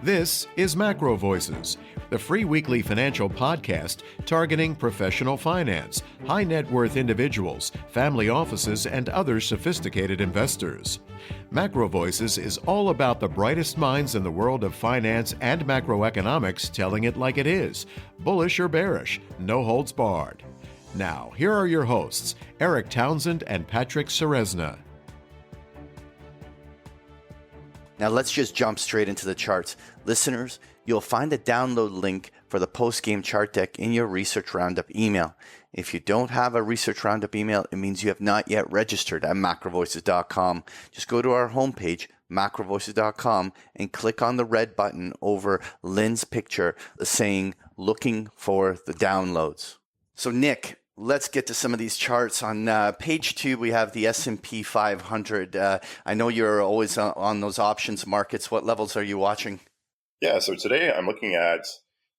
This is MacroVoices, the free weekly financial podcast targeting professional finance, high net worth individuals, family offices, and other sophisticated investors. MacroVoices is all about the brightest minds in the world of finance and macroeconomics telling it like it is, bullish or bearish, no holds barred. Now, here are your hosts, Eric Townsend and Patrick Ceresna. Now let's just jump straight into the charts. Listeners, you'll find a download link for the Postgame chart deck in your Research Roundup email. If you don't have a Research Roundup email, it means you have not yet registered at MacroVoices.com. Just go to our homepage, MacroVoices.com, and click on the red button over Lynn's picture saying, looking for the downloads. So Nick, let's get to some of these charts. On page 2, we have the S&P 500. I know you're always on those options markets. What levels are you watching? Yeah, so today I'm looking at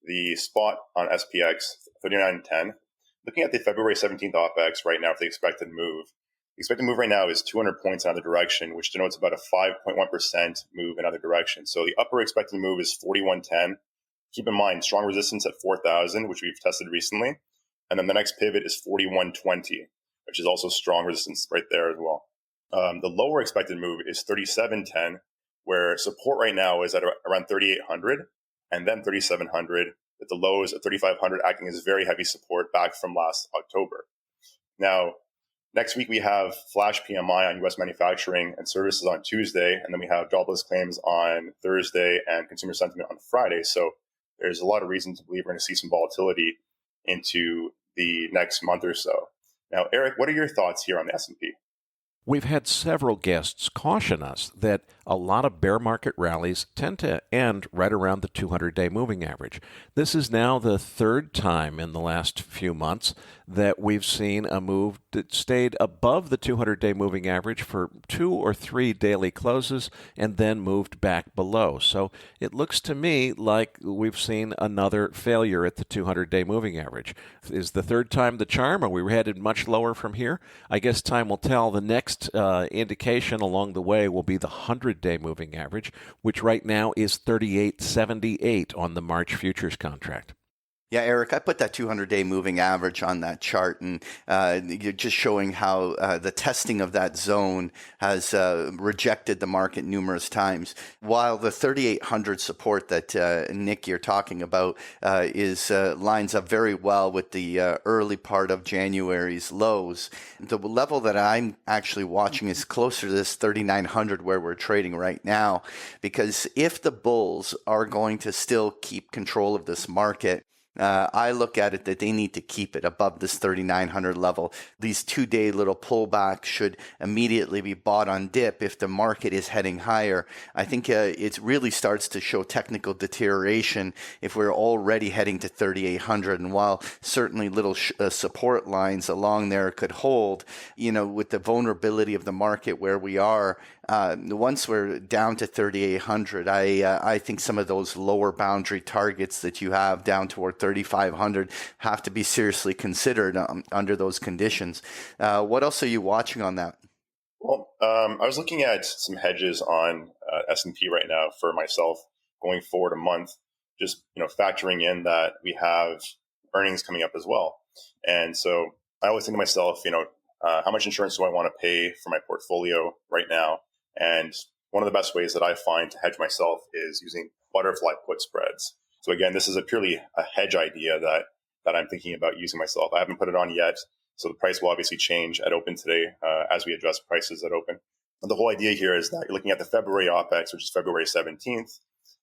the spot on SPX 39.10. Looking at the February 17th OPEX right now for the expected move. The expected move right now is 200 points in either direction, which denotes about a 5.1% move in either direction. So the upper expected move is 41.10. Keep in mind, strong resistance at 4,000, which we've tested recently. And then the next pivot is 41.20, which is also strong resistance right there as well. The lower expected move is 37.10, where support right now is at around 3,800 and then 3,700, with the lows at 3,500 acting as very heavy support back from last October. Now, next week we have flash PMI on U.S. manufacturing and services on Tuesday, and then we have jobless claims on Thursday and consumer sentiment on Friday. So there's a lot of reason to believe we're going to see some volatility into the next month or so. Now, Eric, what are your thoughts here on the S&P? We've had several guests caution us that a lot of bear market rallies tend to end right around the 200-day moving average. This is now the third time in the last few months that we've seen a move that stayed above the 200-day moving average for 2 or 3 daily closes and then moved back below. So it looks to me like we've seen another failure at the 200-day moving average. Is the third time the charm? Are we headed much lower from here? I guess time will tell. The next indication along the way will be the 100-day moving average, which right now is 38.78 on the March futures contract. Yeah, Eric, I put that 200-day moving average on that chart, and you're just showing how the testing of that zone has rejected the market numerous times. While the 3,800 support that Nick, you're talking about, is lines up very well with the early part of January's lows. The level that I'm actually watching is closer to this 3,900 where we're trading right now, because if the bulls are going to still keep control of this market, I look at it that they need to keep it above this 3,900 level. These 2-day little pullbacks should immediately be bought on dip if the market is heading higher. I think it really starts to show technical deterioration if we're already heading to 3,800. And while certainly little support lines along there could hold, with the vulnerability of the market where we are, once we're down to 3,800, I think some of those lower boundary targets that you have down toward 3,500 have to be seriously considered under those conditions. What else are you watching on that? Well, I was looking at some hedges on S&P right now for myself going forward a month, just factoring in that we have earnings coming up as well. And so I always think to myself, how much insurance do I want to pay for my portfolio right now? And one of the best ways that I find to hedge myself is using butterfly put spreads. So again, this is purely a hedge idea that I'm thinking about using myself. I haven't put it on yet, so the price will obviously change at open today as we adjust prices at open. And the whole idea here is that you're looking at the February OPEX, which is February 17th,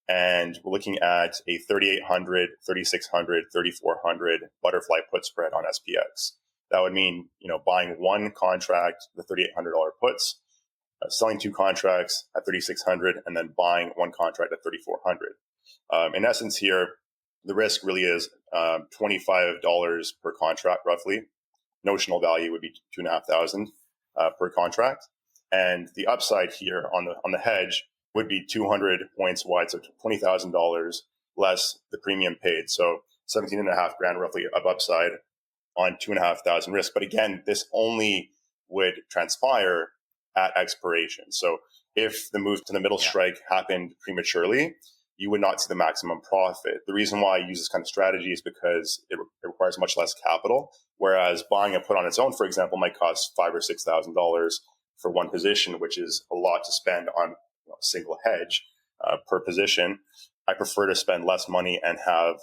and we're looking at a 3,800, 3,600, 3,400 butterfly put spread on SPX. That would mean, buying one contract, the $3,800 puts, selling 2 contracts at 3,600, and then buying one contract at 3,400. In essence here, the risk really is $25 per contract, roughly. Notional value would be $2,500 per contract. And the upside here on the hedge would be 200 points wide, so $20,000 less the premium paid. So 17.5 grand roughly of upside on 2,500 risk. But again, this only would transpire at expiration. So if the move to the middle strike happened prematurely, you would not see the maximum profit. The reason why I use this kind of strategy is because it requires much less capital, whereas buying a put on its own, for example, might cost $5,000 or $6,000 for one position, which is a lot to spend on a single hedge per position. I prefer to spend less money and have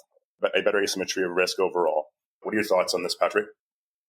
a better asymmetry of risk overall. What are your thoughts on this, Patrick?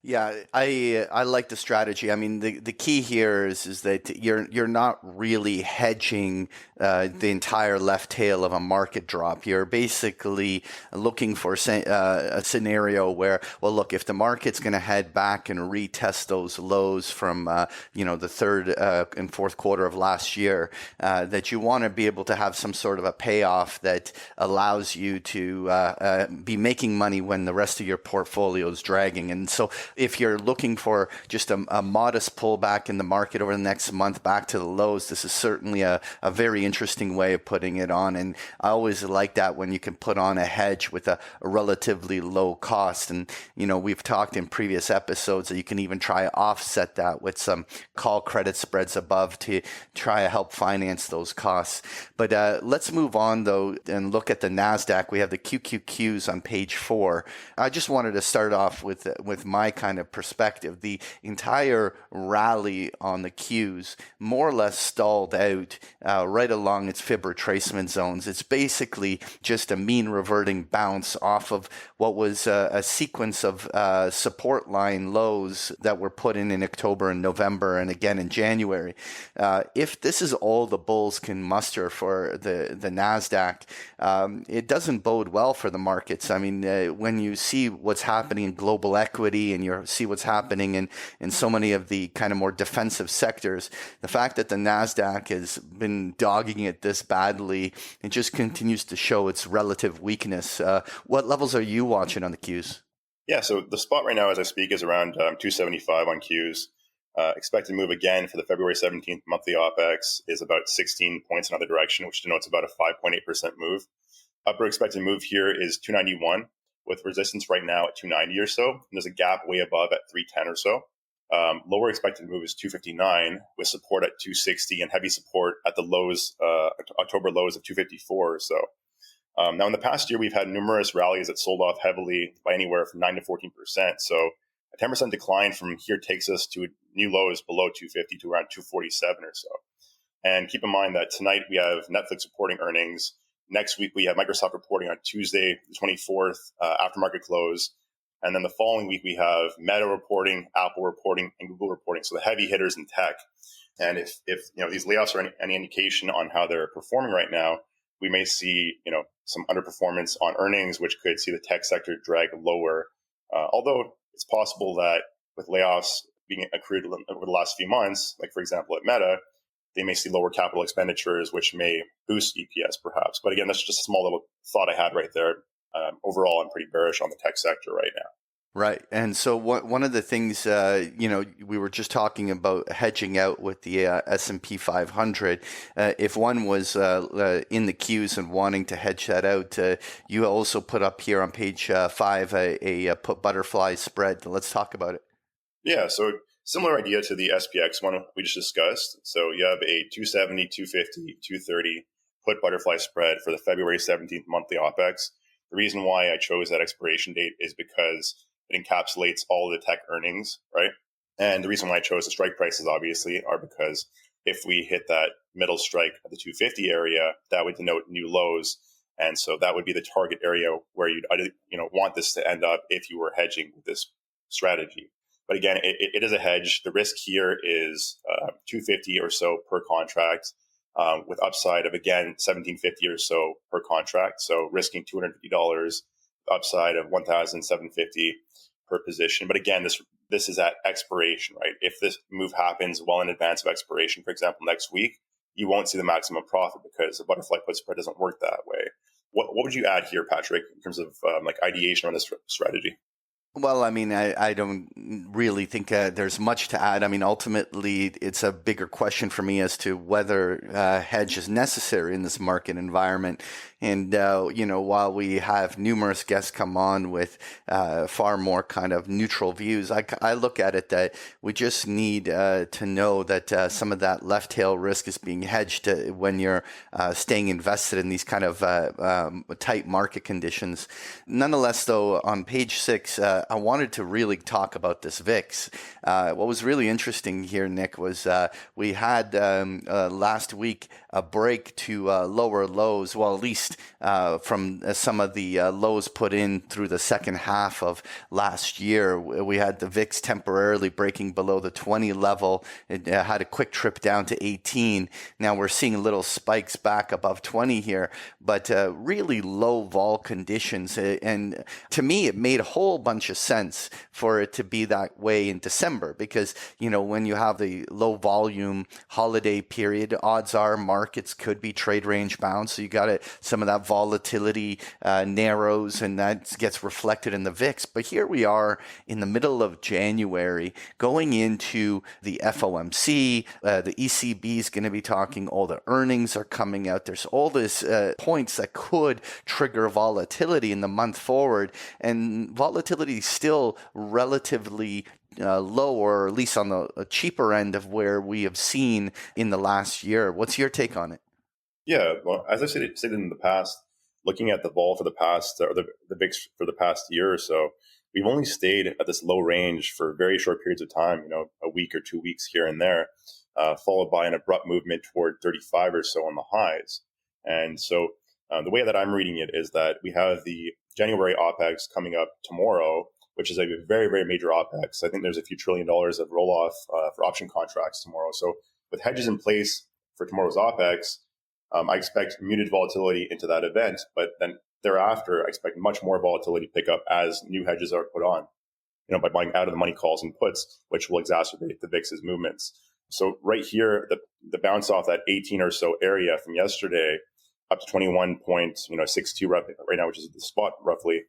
Yeah, I like the strategy. I mean, the key here is that you're not really hedging the entire left tail of a market drop. You're basically looking for a scenario where, well, look, if the market's going to head back and retest those lows from the third and fourth quarter of last year, that you want to be able to have some sort of a payoff that allows you to be making money when the rest of your portfolio is dragging. And so if you're looking for just a modest pullback in the market over the next month back to the lows, this is certainly a very interesting way of putting it on. And I always like that when you can put on a hedge with a relatively low cost. And, we've talked in previous episodes that you can even try to offset that with some call credit spreads above to try to help finance those costs. But let's move on, though, and look at the Nasdaq. We have the QQQs on page 4. I just wanted to start off with my kind of perspective. The entire rally on the Qs more or less stalled out right along its fib retracement zones. It's basically just a mean reverting bounce off of what was a sequence of support line lows that were put in October and November and again in January. If this is all the bulls can muster for the NASDAQ, it doesn't bode well for the markets. I mean, when you see what's happening in global equity and you see what's happening in so many of the kind of more defensive sectors, the fact that the NASDAQ has been dogging it this badly, it just continues to show its relative weakness. What levels are you watching on the Qs? Yeah, so the spot right now as I speak is around 275 on Qs. Expected move again for the February 17th monthly OPEX is about 16 points in either direction, which denotes about a 5.8% move. Upper expected move here is 291 with resistance right now at 290 or so. And there's a gap way above at 310 or so. Lower expected move is 259 with support at 260 and heavy support at the lows, October lows of 254 or so. Now, in the past year, we've had numerous rallies that sold off heavily by anywhere from 9 to 14%. So a 10% decline from here takes us to new lows below 250 to around 247 or so. And keep in mind that tonight we have Netflix reporting earnings. Next week, we have Microsoft reporting on Tuesday, the 24th, after market close. And then the following week, we have Meta reporting, Apple reporting, and Google reporting. So the heavy hitters in tech. And if these layoffs are any indication on how they're performing right now, we may see some underperformance on earnings, which could see the tech sector drag lower. Although it's possible that with layoffs being accrued over the last few months, like for example at Meta, they may see lower capital expenditures, which may boost EPS perhaps. But again, that's just a small little thought I had right there. Overall, I'm pretty bearish on the tech sector right now. Right. And so one of the things, we were just talking about hedging out with the S&P 500. If one was in the Qs and wanting to hedge that out, you also put up here on page 5 a put butterfly spread. Let's talk about it. Yeah. So similar idea to the SPX one we just discussed. So you have a 270, 250, 230 put butterfly spread for the February 17th monthly OPEX. The reason why I chose that expiration date is because it encapsulates all of the tech earnings, right? And the reason why I chose the strike prices, obviously, are because if we hit that middle strike at the 250 area, that would denote new lows. And so that would be the target area where you'd want this to end up if you were hedging with this strategy. But again, it is a hedge. The risk here is 250 or so per contract, with upside of, again, 1750 or so per contract. So risking $250, upside of 1,750 per position. But again, this is at expiration, right? If this move happens well in advance of expiration, for example, next week, you won't see the maximum profit because the butterfly put spread doesn't work that way. What would you add here, Patrick, in terms of ideation on this strategy? Well, I mean, I don't really think there's much to add. I mean, ultimately, it's a bigger question for me as to whether hedge is necessary in this market environment. And, while we have numerous guests come on with far more kind of neutral views, I look at it that we just need to know that some of that left tail risk is being hedged when you're staying invested in these kind of tight market conditions. Nonetheless, though, on page 6, I wanted to really talk about this VIX. What was really interesting here, Nick, was we had last week a break to lower lows, well, at least from some of the lows put in through the second half of last year. We had the VIX temporarily breaking below the 20 level. It had a quick trip down to 18. Now we're seeing little spikes back above 20 here, but really low vol conditions. And to me, it made a whole bunch of sense for it to be that way in December because, when you have the low volume holiday period, odds are markets could be trade range bound. So you got some of that volatility narrows and that gets reflected in the VIX. But here we are in the middle of January going into the FOMC. The ECB is going to be talking. All the earnings are coming out. There's all this points that could trigger volatility in the month forward. And volatility is still relatively low, or at least on the cheaper end of where we have seen in the last year. What's your take on it? Yeah, well, as I said in the past, looking at the vol for the past, or the VIX for the past year or so, we've only stayed at this low range for very short periods of time, a week or 2 weeks here and there, followed by an abrupt movement toward 35 or so on the highs. And so the way that I'm reading it is that we have the January OPEX coming up tomorrow, which is a very, very major OPEX. I think there's a few $1 trillion of roll-off for option contracts tomorrow. So with hedges in place for tomorrow's OPEX, I expect muted volatility into that event, but then thereafter, I expect much more volatility to pick up as new hedges are put on, by buying out of the money calls and puts, which will exacerbate the VIX's movements. So right here, the bounce off that 18 or so area from yesterday up to 21.62 right now, which is the spot roughly.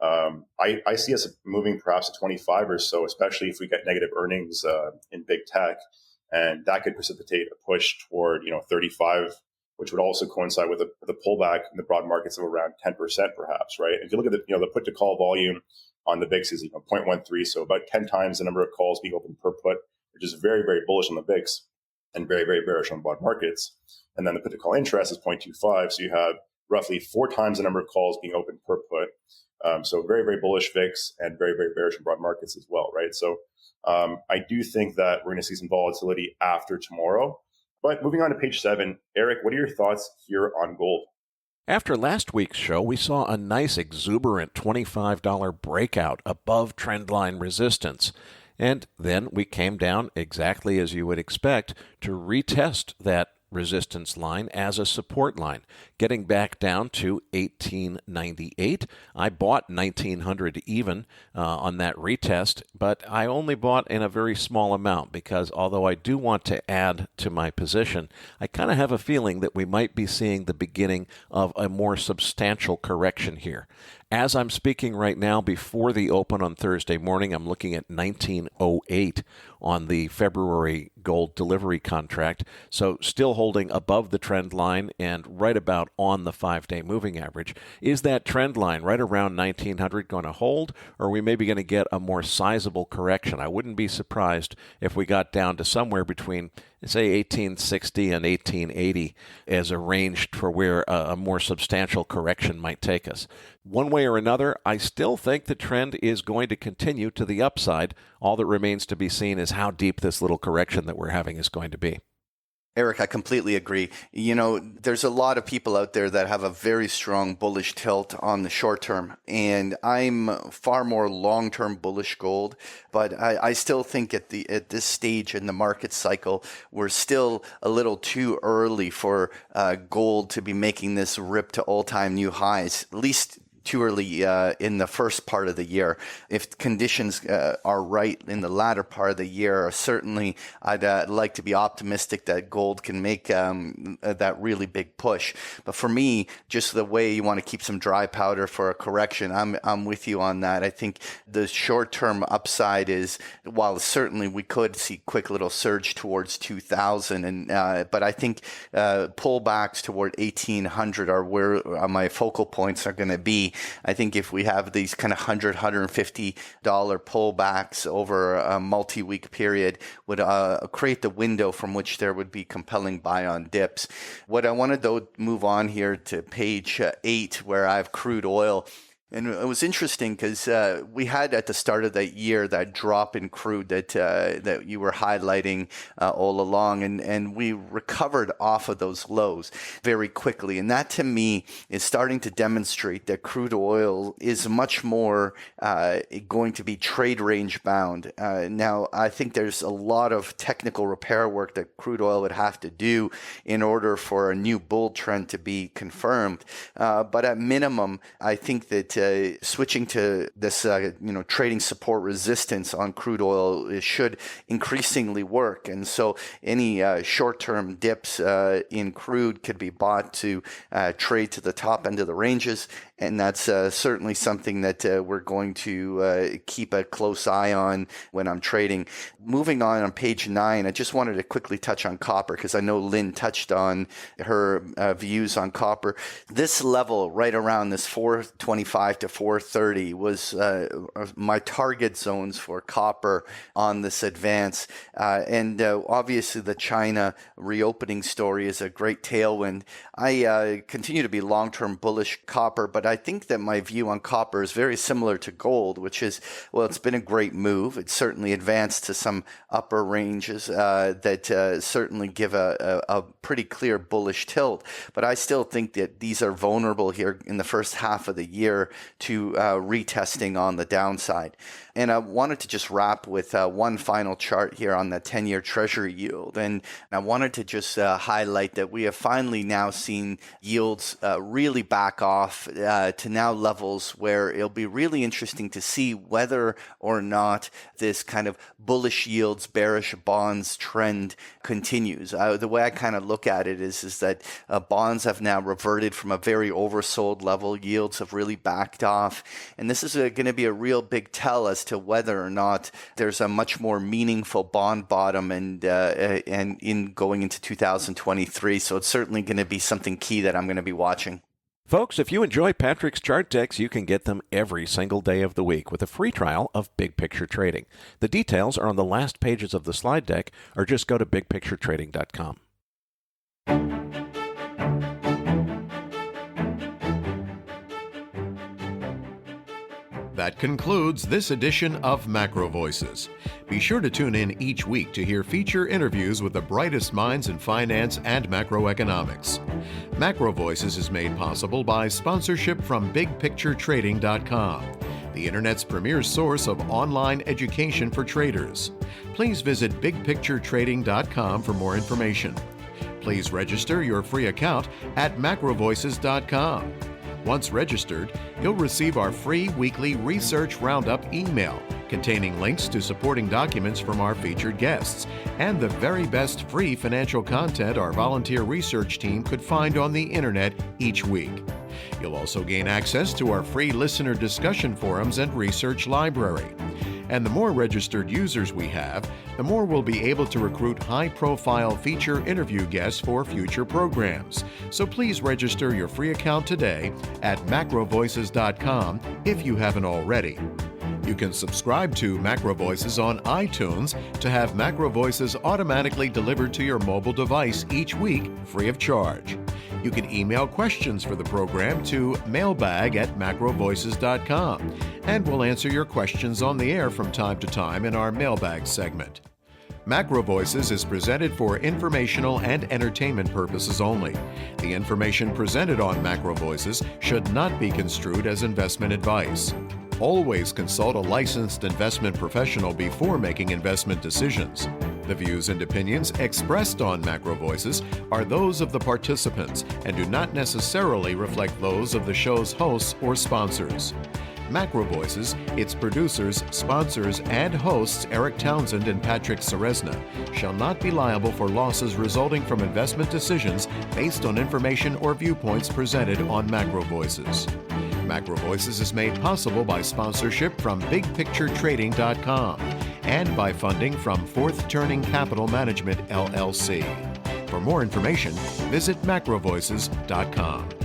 I see us moving perhaps to 25 or so, especially if we get negative earnings in big tech, and that could precipitate a push toward 35, which would also coincide with a pullback in the broad markets of around 10% perhaps, right? If you look at the put to call volume on the VIX is 0.13, so about 10 times the number of calls being opened per put, which is very, very bullish on the VIX and very, very bearish on broad markets. And then the put to call interest is 0.25, so you have roughly 4 times the number of calls being opened per put. So very, very bullish VIX and very, very bearish on broad markets as well, right? So I do think that we're going to see some volatility after tomorrow. But moving on to page 7, Eric, what are your thoughts here on gold? After last week's show, we saw a nice exuberant $25 breakout above trendline resistance. And then we came down exactly as you would expect to retest that resistance line as a support line, getting back down to 1898. I bought 1900 even on that retest, but I only bought in a very small amount because although I do want to add to my position, I kind of have a feeling that we might be seeing the beginning of a more substantial correction here. As I'm speaking right now, before the open on Thursday morning, I'm looking at 1908 on the February gold delivery contract. So still holding above the trend line and right about on the 5-day moving average. Is that trend line right around 1900 going to hold, or are we maybe going to get a more sizable correction? I wouldn't be surprised if we got down to somewhere between, say, 1860 and 1880 as a range for where a more substantial correction might take us. One way or another, I still think the trend is going to continue to the upside. All that remains to be seen is how deep this little correction that we're having is going to be. Eric, I completely agree. There's a lot of people out there that have a very strong bullish tilt on the short term, and I'm far more long-term bullish gold. But I still think at this stage in the market cycle, we're still a little too early for gold to be making this rip to all-time new highs, at least too early in the first part of the year. If conditions are right in the latter part of the year, certainly I'd like to be optimistic that gold can make that really big push. But for me, just the way you want to keep some dry powder for a correction, I'm with you on that. I think the short-term upside is, while certainly we could see quick little surge towards 2,000, but I think pullbacks toward 1,800 are where my focal points are going to be. I think if we have these kind of $100, $150 pullbacks over a multi-week period, would create the window from which there would be compelling buy-on dips. What I wanted, though, move on here to page 8, where I have crude oil. And it was interesting because we had at the start of that year that drop in crude that you were highlighting all along, and we recovered off of those lows very quickly. And that, to me, is starting to demonstrate that crude oil is much more going to be trade range bound. Now, I think there's a lot of technical repair work that crude oil would have to do in order for a new bull trend to be confirmed. But at minimum, I think that switching to this, trading support resistance on crude oil should increasingly work. And so any short-term dips in crude could be bought to trade to the top end of the ranges. And that's certainly something that we're going to keep a close eye on when I'm trading. Moving on page 9, I just wanted to quickly touch on copper because I know Lynn touched on her views on copper. This level right around this 425 to 430 was my target zones for copper on this advance. And obviously the China reopening story is a great tailwind. I continue to be long-term bullish copper, but I think that my view on copper is very similar to gold, which is, well, it's been a great move. It's certainly advanced to some upper ranges that certainly give a pretty clear bullish tilt. But I still think that these are vulnerable here in the first half of the year to retesting on the downside. And I wanted to just wrap with one final chart here on the 10-year Treasury yield. And I wanted to just highlight that we have finally now seen yields really back off to now levels where it'll be really interesting to see whether or not this kind of bullish yields, bearish bonds trend continues. The way I kind of look at it is that bonds have now reverted from a very oversold level. Yields have really backed off. And this is going to be a real big tell as to whether or not there's a much more meaningful bond bottom and in going into 2023. So it's certainly going to be something key that I'm going to be watching. Folks, if you enjoy Patrick's chart decks, you can get them every single day of the week with a free trial of Big Picture Trading. The details are on the last pages of the slide deck, or just go to bigpicturetrading.com. That concludes this edition of MacroVoices. Be sure to tune in each week to hear feature interviews with the brightest minds in finance and macroeconomics. MacroVoices is made possible by sponsorship from BigPictureTrading.com, the Internet's premier source of online education for traders. Please visit BigPictureTrading.com for more information. Please register your free account at MacroVoices.com. Once registered, you'll receive our free weekly Research Roundup email containing links to supporting documents from our featured guests and the very best free financial content our volunteer research team could find on the internet each week. You'll also gain access to our free listener discussion forums and research library. And the more registered users we have, the more we'll be able to recruit high-profile feature interview guests for future programs. So please register your free account today at macrovoices.com if you haven't already. You can subscribe to MacroVoices on iTunes to have MacroVoices automatically delivered to your mobile device each week free of charge. You can email questions for the program to mailbag@macrovoices.com, and we'll answer your questions on the air from time to time in our mailbag segment. MacroVoices is presented for informational and entertainment purposes only. The information presented on MacroVoices should not be construed as investment advice. Always consult a licensed investment professional before making investment decisions. The views and opinions expressed on MacroVoices are those of the participants and do not necessarily reflect those of the show's hosts or sponsors. MacroVoices, its producers, sponsors, and hosts Eric Townsend and Patrick Ceresna shall not be liable for losses resulting from investment decisions based on information or viewpoints presented on MacroVoices. MacroVoices is made possible by sponsorship from BigPictureTrading.com and by funding from Fourth Turning Capital Management, LLC. For more information, visit MacroVoices.com.